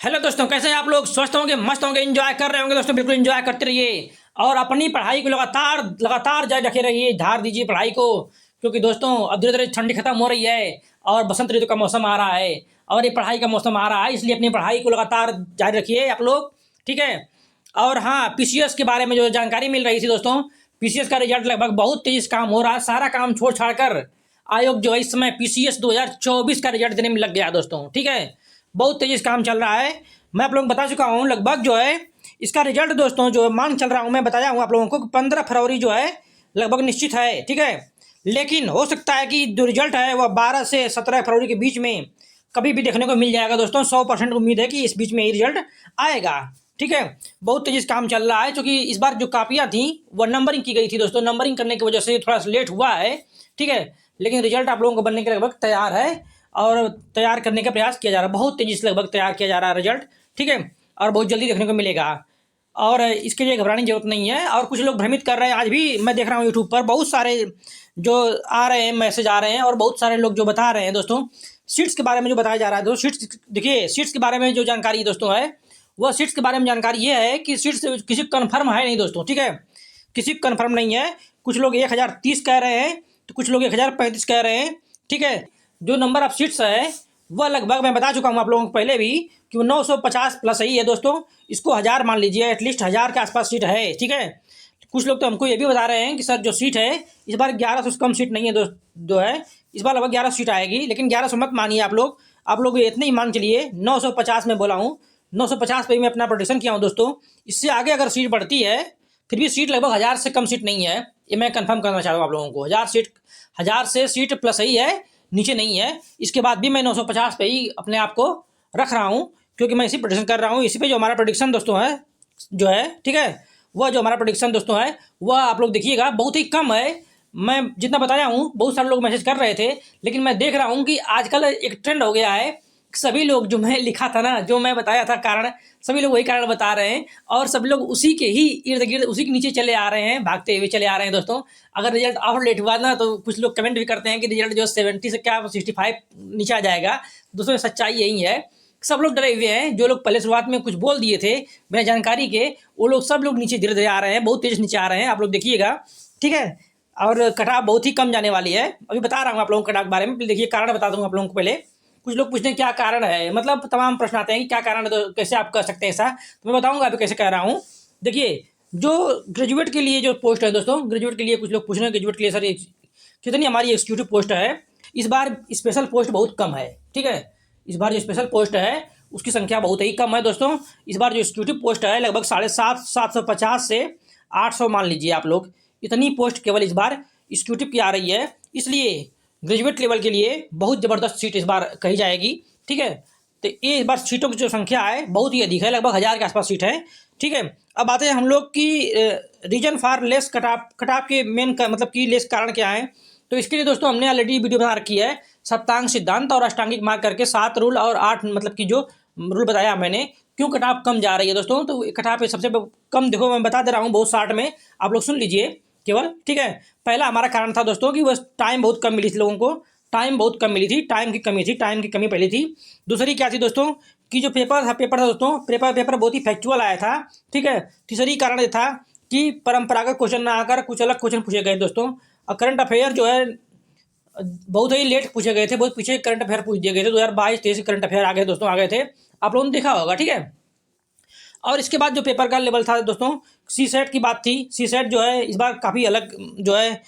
Hello दोस्तों, कैसे हैं आप लोग? स्वस्थ होंगे, मस्त होंगे, एंजॉय कर रहे होंगे दोस्तों। बिल्कुल एंजॉय करते रहिए और अपनी पढ़ाई को लगातार लगातार जारी रखे रहिए, धार दीजिए पढ़ाई को। क्योंकि दोस्तों अब धीरे धीरे ठंडी खत्म हो रही है और बसंत ऋतु का मौसम आ रहा है और ये पढ़ाई का मौसम आ रहा है, इसलिए अपनी पढ़ाई को लगातार जारी रखिए आप लोग। ठीक है। और हाँ, पीसीएस के बारे में जो जानकारी मिल रही थी दोस्तों, पीसीएस का रिजल्ट लगभग बहुत तेजी से काम हो रहा है। सारा काम छोड़ छाड़ कर आयोग जो है इस समय पीसीएस 2024 का रिजल्ट देने में लग गया दोस्तों। ठीक है, बहुत तेजी से काम चल रहा है। मैं आप लोगों को बता चुका हूँ लगभग जो है इसका रिजल्ट दोस्तों, जो मांग चल रहा हूँ मैं बताया हूँ आप लोगों को 15 फरवरी जो है लगभग निश्चित है। ठीक है, लेकिन हो सकता है कि जो रिजल्ट है वह 12 से 17 फरवरी के बीच में कभी भी देखने को मिल जाएगा दोस्तों। 100% उम्मीद है कि इस बीच में ये रिजल्ट आएगा। ठीक है, बहुत तेजी से काम चल रहा है क्योंकि इस बार जो कापियाँ थी वह नंबरिंग की गई थी दोस्तों। नंबरिंग करने की वजह से थोड़ा सा लेट हुआ है। ठीक है, लेकिन रिजल्ट आप लोगों को बनने के लगभग तैयार है और तैयार करने का प्रयास किया जा रहा है। बहुत तेजी से लगभग तैयार किया जा रहा है रिजल्ट। ठीक है, और बहुत जल्दी देखने को मिलेगा और इसके लिए घबराने की जरूरत नहीं है। और कुछ लोग भ्रमित कर रहे हैं, आज भी मैं देख रहा हूँ यूट्यूब पर बहुत सारे जो आ रहे हैं मैसेज आ रहे हैं और बहुत सारे लोग जो बता रहे हैं दोस्तों सीट्स के बारे में, जो बताया जा रहा है दोस्तों। सीट्स देखिए, सीट्स के बारे में जो जानकारी दोस्तों है वह सीट्स के बारे में जानकारी ये है कि सीट्स किसी कन्फर्म है नहीं दोस्तों। ठीक है, किसी कन्फर्म नहीं है। कुछ लोग 1030 कह रहे हैं तो कुछ लोग 1035 कह रहे हैं। ठीक है, जो नंबर ऑफ सीट्स है वह लगभग मैं बता चुका हूँ आप लोगों को पहले भी कि वो 950 प्लस ही है दोस्तों। इसको 1000 मान लीजिए, एटलीस्ट 1000 के आसपास सीट है। ठीक है, कुछ लोग तो हमको ये भी बता रहे हैं कि सर जो सीट है इस बार 1100 से कम सीट नहीं है दोस्त, जो है इस बार लगभग 1100 सीट आएगी। लेकिन 1100 मत मानिए आप लोग इतने ही मान चलिए। 950 में बोला हूँ, 950 पे मैं अपना प्रोडिक्शन किया हूँ दोस्तों। इससे आगे अगर सीट बढ़ती है फिर भी सीट लगभग 1000 से कम सीट नहीं है, ये मैं कंफर्म करना चाह रहा हूँ आप लोगों को। 1000 से सीट प्लस ही है, नीचे नहीं है। इसके बाद भी मैं 950 पे ही अपने आप को रख रहा हूँ क्योंकि मैं इसी प्रोडिक्शन कर रहा हूँ। इसी पे जो हमारा प्रोडिक्शन दोस्तों है जो है, ठीक है, वह जो हमारा प्रोडिक्शन दोस्तों है वह आप लोग देखिएगा बहुत ही कम है। मैं जितना बताया हूँ बहुत सारे लोग मैसेज कर रहे थे, लेकिन मैं देख रहा हूँ कि आजकल एक ट्रेंड हो गया है। सभी लोग जो मैं लिखा था ना, जो मैं बताया था कारण, सभी लोग वही कारण बता रहे हैं और सभी लोग उसी के ही इर्द गिर्द उसी के नीचे चले आ रहे हैं, भागते हुए चले आ रहे हैं दोस्तों। अगर रिजल्ट और लेट हुआ ना तो कुछ लोग कमेंट भी करते हैं कि रिजल्ट जो 70 से क्या 65 नीचे आ जाएगा। दोस्तों सच्चाई यही है, सब लोग डरे हुए हैं। जो लोग पहले शुरुआत में कुछ बोल दिए थे बिना जानकारी के, वो लोग सब लोग नीचे धीरे धीरे आ रहे हैं, बहुत तेज नीचे आ रहे हैं, आप लोग देखिएगा। ठीक है, और कटाव बहुत ही कम जाने वाली है। अभी बता रहा हूँ आप लोगों को कटाव के बारे में। देखिए, कारण बता दूँ आप लोगों को। पहले कुछ लोग पूछते हैं क्या कारण है, मतलब तमाम प्रश्न आते हैं कि क्या कारण है, तो कैसे आप कर सकते हैं ऐसा, तो मैं बताऊंगा अभी कैसे कह रहा हूँ। देखिए, जो ग्रेजुएट के लिए जो पोस्ट है दोस्तों, ग्रेजुएट के लिए कुछ लोग पूछ रहे हैं ग्रेजुएट के लिए सर कितनी हमारी एग्जीक्यूटिव पोस्ट है। इस बार स्पेशल पोस्ट बहुत कम है। ठीक है, इस बार जो स्पेशल पोस्ट है उसकी संख्या बहुत ही कम है दोस्तों। इस बार जो एग्जीक्यूटिव पोस्ट है लगभग 750 से 800 मान लीजिए आप लोग, इतनी पोस्ट केवल इस बार एग्जीक्यूटिव की आ रही है। इसलिए ग्रेजुएट लेवल के लिए बहुत ज़बरदस्त सीट इस बार कही जाएगी। ठीक है, तो ये इस बार सीटों की जो संख्या है बहुत ही अधिक है, लगभग 1000 के आसपास सीट है। ठीक है, अब आते हैं हम लोग की रीजन फॉर लेस कटाप के मेन का मतलब कि लेस कारण क्या है। तो इसके लिए दोस्तों हमने ऑलरेडी वीडियो बना रखी है, सप्तांग सिद्धांत और अष्टांगिक मार्ग करके 7 रूल और 8 मतलब कि जो रूल बताया मैंने क्यों कटाप कम जा रही है दोस्तों। तो कटाप सबसे कम देखो मैं बता दे रहा हूँ बहुत शार्ट में, आप लोग सुन लीजिए केवल। ठीक है, पहला हमारा कारण था दोस्तों कि बस टाइम बहुत कम मिली थी लोगों को, टाइम बहुत कम मिली थी, टाइम की कमी थी, टाइम की कमी पहली थी। दूसरी क्या थी दोस्तों कि जो पेपर था दोस्तों, पेपर बहुत ही फैक्चुअल आया था। ठीक है, तीसरी कारण ये था कि परंपरागत क्वेश्चन ना आकर कुछ अलग क्वेश्चन पूछे गए दोस्तों। और करंट अफेयर जो है बहुत ही लेट पूछे गए थे, बहुत पीछे करंट अफेयर पूछ दिए गए थे। 2022-23 करंट अफेयर आ गए दोस्तों, आ गए थे, आप लोगों ने देखा होगा। ठीक है, और इसके बाद जो पेपर का लेवल था दोस्तों, सी सेट की बात थी। सी सेट जो है इस बार काफ़ी अलग जो है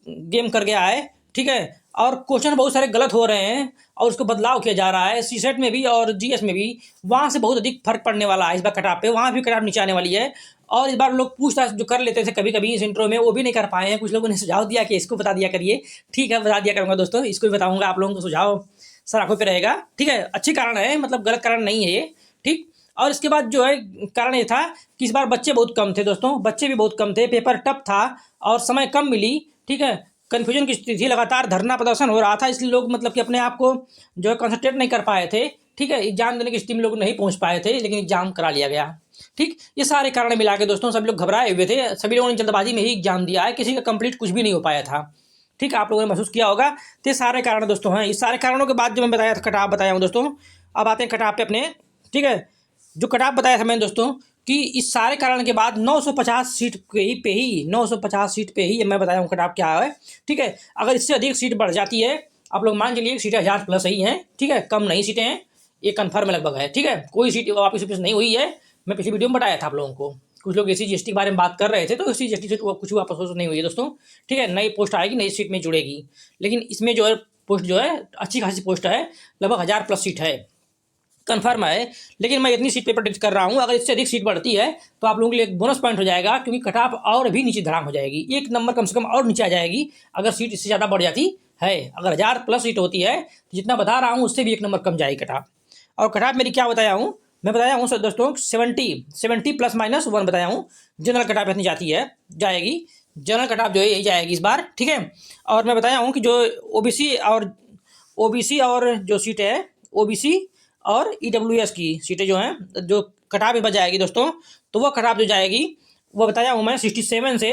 गेम कर गया है। ठीक है, और क्वेश्चन बहुत सारे गलत हो रहे हैं और उसको बदलाव किया जा रहा है सी सेट में भी और जीएस में भी। वहाँ से बहुत अधिक फर्क पड़ने वाला है इस बार कटाप पे, वहाँ भी कटाप नीचे आने वाली है। और इस बार लोग पूछताछ जो कर लेते थे कभी कभी इस इंट्रो में, वो भी नहीं कर पाए हैं। कुछ लोगों ने सुझाव दिया कि इसको बता दिया करिए। ठीक है, बता दिया करूँगा दोस्तों, इसको भी बताऊँगा आप लोगों को। सुझाव सर आंखों पे रहेगा। ठीक है, अच्छी कारण है, मतलब गलत कारण नहीं है ये। ठीक, और इसके बाद जो है कारण ये था कि इस बार बच्चे बहुत कम थे दोस्तों, बच्चे भी बहुत कम थे, पेपर टफ था और समय कम मिली। ठीक है, कन्फ्यूजन की स्थिति थी, लगातार धरना प्रदर्शन हो रहा था, इसलिए लोग मतलब कि अपने आप को जो है कंसंट्रेट नहीं कर पाए थे। ठीक है, एग्जाम देने की स्थिति में लोग नहीं पहुंच पाए थे, लेकिन एग्जाम करा लिया गया। ठीक, ये सारे कारण मिला के दोस्तों सभी लोग घबराए हुए थे, सभी लोगों ने जल्दबाजी में ही एग्जाम दिया है, किसी का कंप्लीट कुछ भी नहीं हो पाया था। ठीक है, आप लोगों ने महसूस किया होगा। तो ये सारे कारण दोस्तों हैं। इस सारे कारणों के बाद जो मैं बताया था कटाप बताया हूँ दोस्तों, अब आते हैं कटाप पे अपने। ठीक है, जो कट ऑफ बताया था मैंने दोस्तों कि इस सारे कारण के बाद 950 सीट पे ही 950 सीट पे ही मैं बताया हूँ कट ऑफ क्या है। ठीक है, अगर इससे अधिक सीट बढ़ जाती है, आप लोग मान के लिए सीटें 1000 प्लस ही हैं। ठीक है, कम नहीं सीटें हैं, ये कन्फर्म लगभग है। ठीक है, कोई सीट वापस नहीं हुई है। मैं पिछली वीडियो में बताया था आप लोगों को। कुछ लोग एससी जीएसटी के बारे में बात कर रहे थे, तो एससी जीएसटी से कुछ वापस नहीं हुई है दोस्तों। ठीक है, नई पोस्ट आएगी, नई सीट में जुड़ेगी, लेकिन इसमें जो है पोस्ट जो है अच्छी खासी पोस्ट है, लगभग 1000 प्लस सीट है, कन्फर्म है। लेकिन मैं इतनी सीट पे प्रेडिक्ट कर रहा हूँ, अगर इससे अधिक सीट बढ़ती है तो आप लोगों के लिए एक बोनस पॉइंट हो जाएगा, क्योंकि कट ऑफ और भी नीचे धड़ाम हो जाएगी, एक नंबर कम से कम और नीचे आ जाएगी अगर सीट इससे ज़्यादा बढ़ जाती है। अगर 1000 प्लस सीट होती है तो जितना बता रहा हूँ उससे भी एक नंबर कम जाएगी कट ऑफ। और कट ऑफ मेरी क्या बताया हूँ, मैं बताया हूँ सर दोस्तों 70 प्लस माइनस 1 बताया हूँ। जनरल कट ऑफ इतनी जाती है, जाएगी जनरल कट ऑफ जो है यही जाएगी इस बार। ठीक है, और मैं बताया हूँ कि जो ओबीसी और जो सीट है ओबीसी और ईडब्ल्यूएस की सीटें जो हैं, जो कट ऑफ बच जाएगी दोस्तों, तो वो कट ऑफ जो जाएगी वो बताया हूँ मैं 67 से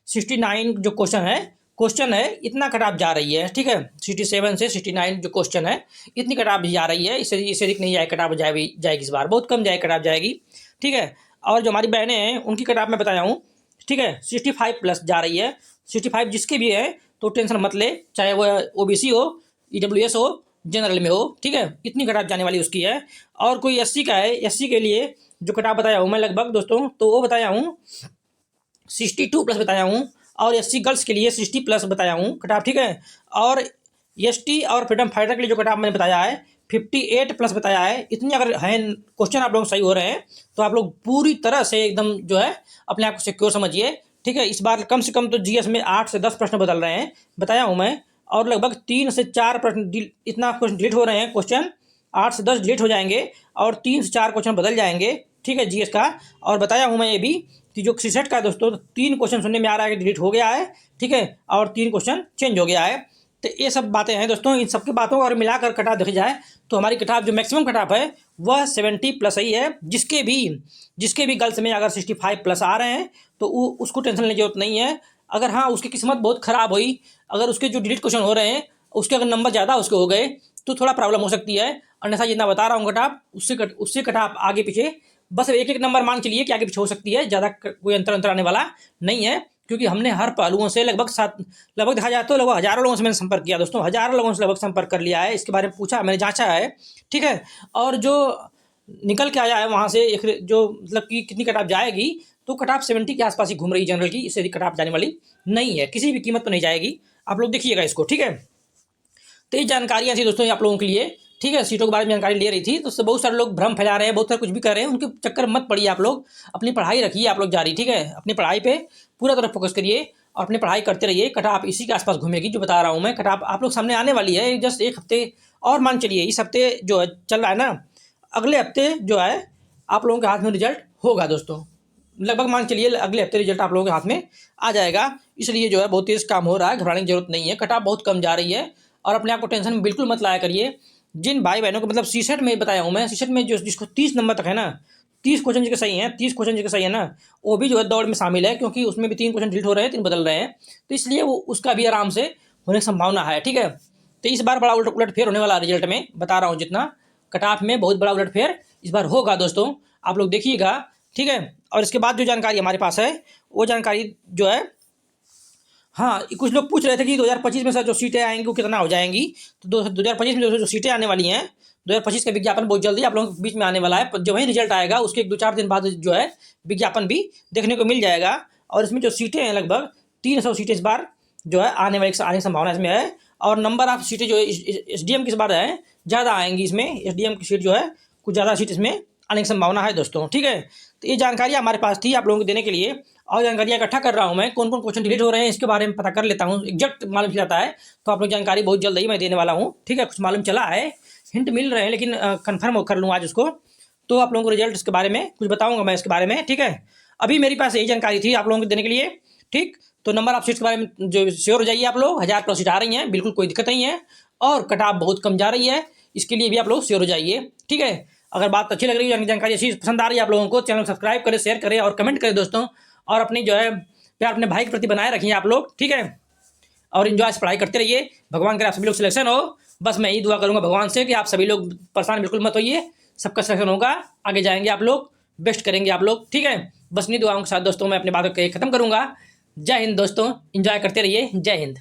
69 जो क्वेश्चन है इतना कट ऑफ जा रही है। ठीक है, 67 से 69 जो क्वेश्चन है इतनी कट ऑफ जा रही है, इससे अधिक नहीं जाए कट ऑफ जाएगी इस बार, बहुत कम जाए कट ऑफ जाएगी। ठीक है, और जो हमारी बहनें हैं उनकी कट ऑफ मैं बताया हूँ। ठीक है, 65 प्लस जा रही है, 65 जिसके भी है तो टेंशन मत ले, चाहे वो ओबीसी हो, ईडब्ल्यूएस हो, जनरल में हो। ठीक है, इतनी कट ऑफ जाने वाली उसकी है। और कोई एससी का है, एससी के लिए जो कट ऑफ बताया हूँ मैं लगभग दोस्तों, तो वो बताया हूँ 62 प्लस बताया हूँ, और एससी गर्ल्स के लिए 60 प्लस बताया हूँ कट ऑफ। ठीक है, और एसटी और फ्रीडम फाइटर के लिए जो कट ऑफ मैंने बताया है 58 प्लस बताया है। इतनी अगर है क्वेश्चन आप लोग सही हो रहे हैं तो आप लोग पूरी तरह से एकदम जो है अपने आप को सिक्योर समझिए। ठीक है, इस बार कम से कम तो जीएस में 8 से 10 प्रश्न बदल रहे हैं, बताया हूँ मैं, और लगभग 3 से 4 प्रश्न इतना क्वेश्चन डिलीट हो रहे हैं, क्वेश्चन 8 से 10 डिलीट हो जाएंगे और 3 से 4 क्वेश्चन बदल जाएंगे। ठीक है, जीएस का। और बताया हूँ मैं ये भी कि जो सीसेट का है दोस्तों 3 क्वेश्चन सुनने में आ रहा है कि डिलीट हो गया है। ठीक है, और 3 क्वेश्चन चेंज हो गया है। तो ये सब बातें हैं दोस्तों, इन सबकी बातों को अगर मिलाकर कट ऑफ देखी जाए तो हमारी कट ऑफ जो मैक्सिमम कट ऑफ है वह 70 प्लस ही है। जिसके भी गर्ल्स में अगर 65 प्लस आ रहे हैं तो उसको टेंशन लेने की जरूरत नहीं है। अगर हाँ उसकी किस्मत बहुत ख़राब हुई, अगर उसके जो डिलीट क्वेश्चन हो रहे हैं उसके अगर नंबर ज़्यादा उसके हो गए तो थोड़ा प्रॉब्लम हो सकती है। अन्यथा जितना बता रहा हूँ कट ऑफ उससे कट ऑफ आगे पीछे बस एक नंबर मान के लिए कि आगे पीछे हो सकती है, ज़्यादा कोई अंतर आने वाला नहीं है। क्योंकि हमने हर पहलुओं से लगभग देखा जाए तो लगभग हज़ारों लोगों से मैंने संपर्क किया दोस्तों, हज़ारों लोगों से लगभग संपर्क कर लिया है, इसके बारे में पूछा, मैंने जांचा है। ठीक है, और जो निकल के आया है वहाँ से एक जो मतलब कि कितनी कट ऑफ जाएगी, तो कट ऑफ 70 के आसपास ही घूम रही जनरल की, इससे कट ऑफ जाने वाली नहीं है, किसी भी कीमत पर नहीं जाएगी। आप लोग देखिएगा इसको। ठीक है, तो ये जानकारियाँ थी दोस्तों आप लोगों के लिए। ठीक है, सीटों के बारे में जानकारी ले रही थी, तो उससे बहुत सारे लोग भ्रम फैला रहे हैं, बहुत सारे कुछ भी कर रहे हैं, उनके चक्कर मत पड़िए। आप लोग अपनी पढ़ाई रखिए आप लोग जारी। ठीक है, अपनी पढ़ाई पे पूरा तरह फोकस करिए और अपनी पढ़ाई करते रहिए। कट ऑफ इसी के आसपास घूमेगी जो बता रहा हूँ मैं। कट ऑफ आप लोग सामने आने वाली है, जस्ट एक हफ्ते और मान चलिए, इस हफ्ते जो है चल रहा है ना, अगले हफ्ते जो है आप लोगों के हाथ में रिजल्ट होगा दोस्तों, लगभग मान चलिए अगले हफ्ते रिजल्ट आप लोगों के हाथ में आ जाएगा। इसलिए जो है बहुत तेज़ काम हो रहा है, घबराने की जरूरत नहीं है। कट ऑफ बहुत कम जा रही है और अपने आप को टेंशन में बिल्कुल मत लाया करिए। जिन भाई बहनों को मतलब सीसेट में बताया हूँ मैं, सीसेट में जो जिसको 30 नंबर तक है ना, 30 क्वेश्चन जिसके सही हैं, 30 क्वेश्चन जिसके सही है ना, वो भी जो है दौड़ में शामिल है, क्योंकि उसमें भी 3 क्वेश्चन डिलीट हो रहे हैं, 3 बदल रहे हैं, तो इसलिए वो उसका भी आराम से होने की संभावना है। ठीक है, तो इस बार बड़ा उलट फेर होने वाला रिजल्ट में बता रहा हूँ, जितना कट ऑफ में बहुत बड़ा उलट फेर इस बार होगा दोस्तों, आप लोग देखिएगा। ठीक है, और इसके बाद जो जानकारी हमारे पास है वो जानकारी जो है, हाँ कुछ लोग पूछ रहे थे कि 2025 में सर जो सीटें आएंगी वो कितना हो जाएंगी। तो 2025 में जो सीटें आने वाली हैं, 2025 का विज्ञापन बहुत जल्दी आप लोगों के बीच में आने वाला है। जब वही रिजल्ट आएगा उसके 2-4 दिन बाद जो है विज्ञापन भी देखने को मिल जाएगा। और इसमें जो सीटें हैं लगभग 300 सीटें इस बार जो है आने की संभावना इसमें है। और नंबर ऑफ सीटें जो है एसडीएम की इस बार है ज़्यादा आएंगी, इसमें एसडीएम की सीट जो है कुछ ज़्यादा सीट इसमें आने की संभावना है दोस्तों। ठीक है, तो ये जानकारी हमारे पास थी आप लोगों को देने के लिए, और जानकारियाँ इकट्ठा कर रहा हूँ मैं, कौन कौन क्वेश्चन डिलीट हो रहे हैं इसके बारे में पता कर लेता हूँ, एग्जैक्ट मालूम चल जाता है तो आप लोग जानकारी बहुत जल्द ही मैं देने वाला हूँ। ठीक है, कुछ मालूम चला है, हिंट मिल रहे हैं, लेकिन कंफर्म कर लूँ आज उसको, तो आप लोगों को रिजल्ट इसके बारे में कुछ बताऊँगा मैं इसके बारे में। ठीक है, अभी मेरे पास यही जानकारी थी आप लोगों को देने के लिए। ठीक, तो नंबर ऑफ सीट्स के बारे में जो श्योर हो जाइए आप लोग, 1000+ सीट आ रही हैं, बिल्कुल कोई दिक्कत नहीं है, और कट ऑफ बहुत कम जा रही है, इसके लिए भी आप लोग श्योर हो जाइए। ठीक है, अगर बात अच्छी लग रही है, जानकारी अच्छी पसंद आ रही है आप लोगों को, चैनल को सब्सक्राइब करें, शेयर करें और कमेंट करें दोस्तों, और अपनी जो है प्यार अपने भाई के प्रति बनाए रखिए आप लोग। ठीक है, और एंजॉय से पढ़ाई करते रहिए, भगवान करे आप सभी लोग सिलेक्शन हो। बस मैं यही दुआ करूँगा भगवान से कि आप सभी लोग परेशान बिल्कुल मत होइए, सबका सिलेक्शन होगा, आगे जाएंगे आप लोग, बेस्ट करेंगे आप लोग, ठीक है। बस नहीं दुआओं के साथ दोस्तों मैं अपनी बातों को खत्म करूंगा। जय हिंद दोस्तों, एंजॉय करते रहिए। जय हिंद।